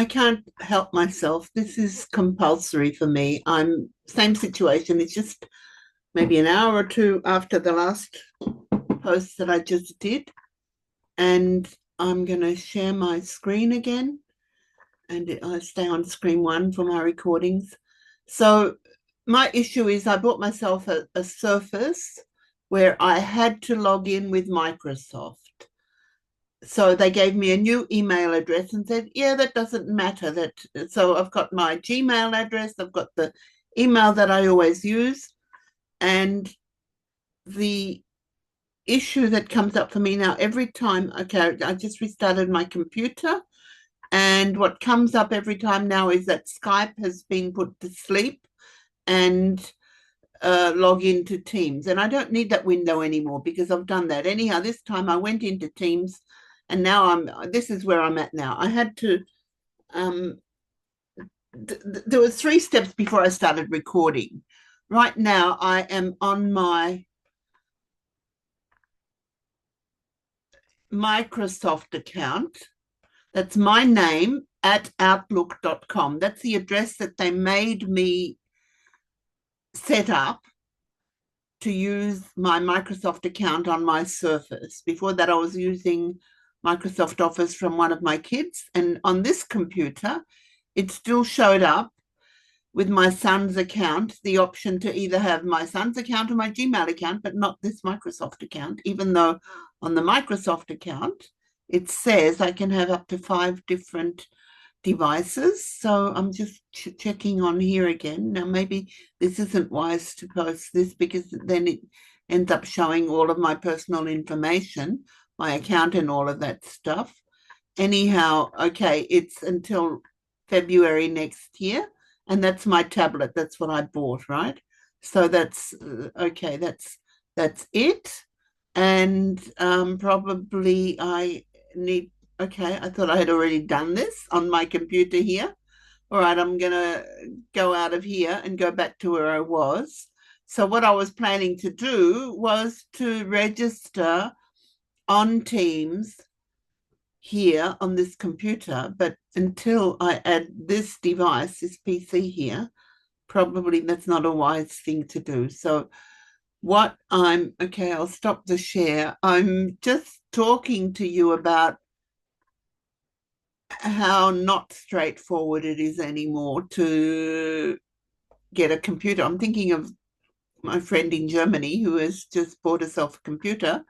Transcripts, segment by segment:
I can't help myself. This is compulsory for me. I'm same situation. It's just maybe an hour or two after the last post that I just did. And I'm going to share my screen again. And I stay on screen one for my recordings. So my issue is I bought myself a Surface where I had to log in with Microsoft. So they gave me a new email address and said, yeah, that doesn't matter. So I've got my Gmail address, I've got the email that I always use. And the issue that comes up for me now every time, okay, I just restarted my computer. And what comes up every time now is that Skype has been put to sleep and log into Teams. And I don't need that window anymore because I've done that. Anyhow, this time I went into Teams and now this is where I'm at now. I had to, there were 3 steps before I started recording. Right now I am on my Microsoft account. That's my name at outlook.com. That's the address that they made me set up to use my Microsoft account on my Surface. Before that, I was using Microsoft Office from one of my kids. And on this computer, it still showed up with my son's account, the option to either have my son's account or my Gmail account, but not this Microsoft account, even though on the Microsoft account, it says I can have up to 5 different devices. So I'm just checking on here again. Now, maybe this isn't wise to post this because then it ends up showing all of my personal information, my account and all of that stuff. Anyhow, okay, it's until February next year. And that's my tablet. That's what I bought, right? So that's okay. That's it. And probably I need. Okay, I thought I had already done this on my computer here. All right, I'm gonna go out of here and go back to where I was. So what I was planning to do was to register on Teams here on this computer, but until I add this device, this PC here, probably that's not a wise thing to do. So okay, I'll stop the share. I'm just talking to you about how not straightforward it is anymore to get a computer. I'm thinking of my friend in Germany who has just bought herself a computer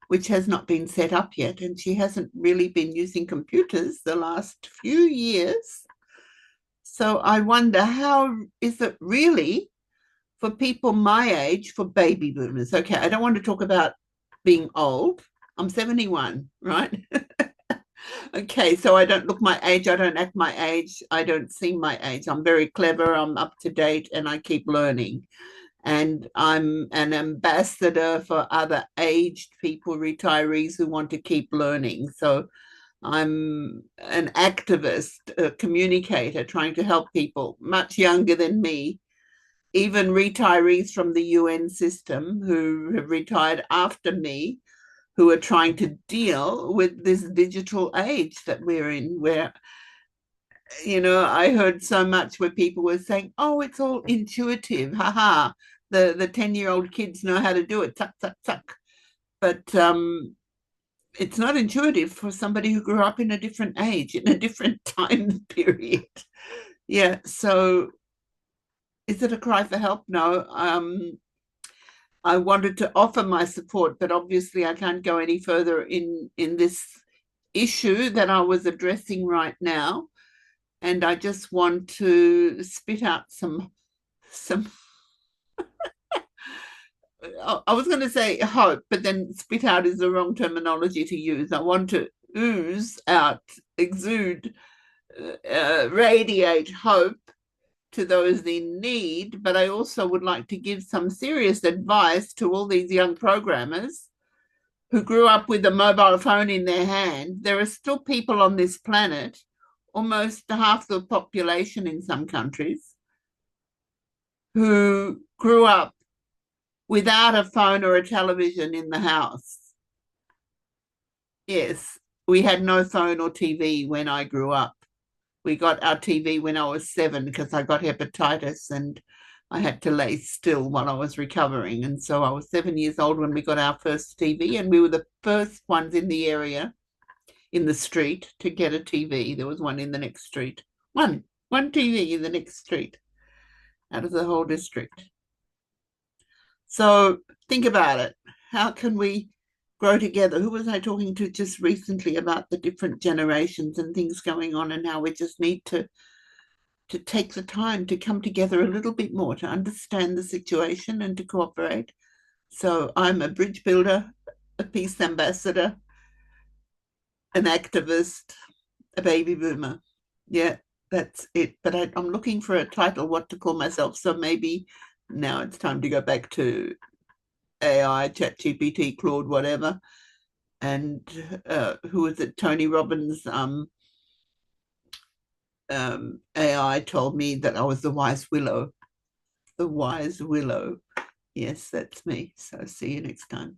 which has not been set up yet, and she hasn't really been using computers the last few years. So I wonder, how is it really for people my age, for baby boomers? Okay, I don't want to talk about being old. I'm 71, right? Okay, so I don't look my age, I don't act my age, I don't seem my age. I'm very clever, I'm up to date, and I keep learning. And I'm an ambassador for other aged people, retirees who want to keep learning. So I'm an activist, a communicator, trying to help people much younger than me, even retirees from the UN system who have retired after me, who are trying to deal with this digital age that we're in, where, I heard so much where people were saying, oh, it's all intuitive, haha. The 10-year-old kids know how to do it, tuck, tuck, tuck. But it's not intuitive for somebody who grew up in a different age, in a different time period. Yeah, so is it a cry for help? No. I wanted to offer my support, but obviously I can't go any further in this issue that I was addressing right now. And I just want to spit out some I was going to say hope, but then spit out is the wrong terminology to use. I want to ooze out, exude, radiate hope to those in need, but I also would like to give some serious advice to all these young programmers who grew up with a mobile phone in their hand. There are still people on this planet, almost half the population in some countries, who grew up without a phone or a television in the house. Yes, we had no phone or TV when I grew up. we got our TV when I was 7 because I got hepatitis and I had to lay still while I was recovering. And so I was 7 years old when we got our first TV, and we were the first ones in the area, in the street, to get a TV. There was one in the next street. One TV in the next street out of the whole district. So think about it. How can we grow together? Who was I talking to just recently about the different generations and things going on, and how we just need to take the time to come together a little bit more, to understand the situation and to cooperate. So I'm a bridge builder, a peace ambassador, an activist, a baby boomer. Yeah, that's it. But I'm looking for a title, what to call myself. So maybe now it's time to go back to AI, ChatGPT, Claude, whatever. And who is it? Tony Robbins' AI told me that I was the wise willow. The wise willow. Yes, that's me. So see you next time.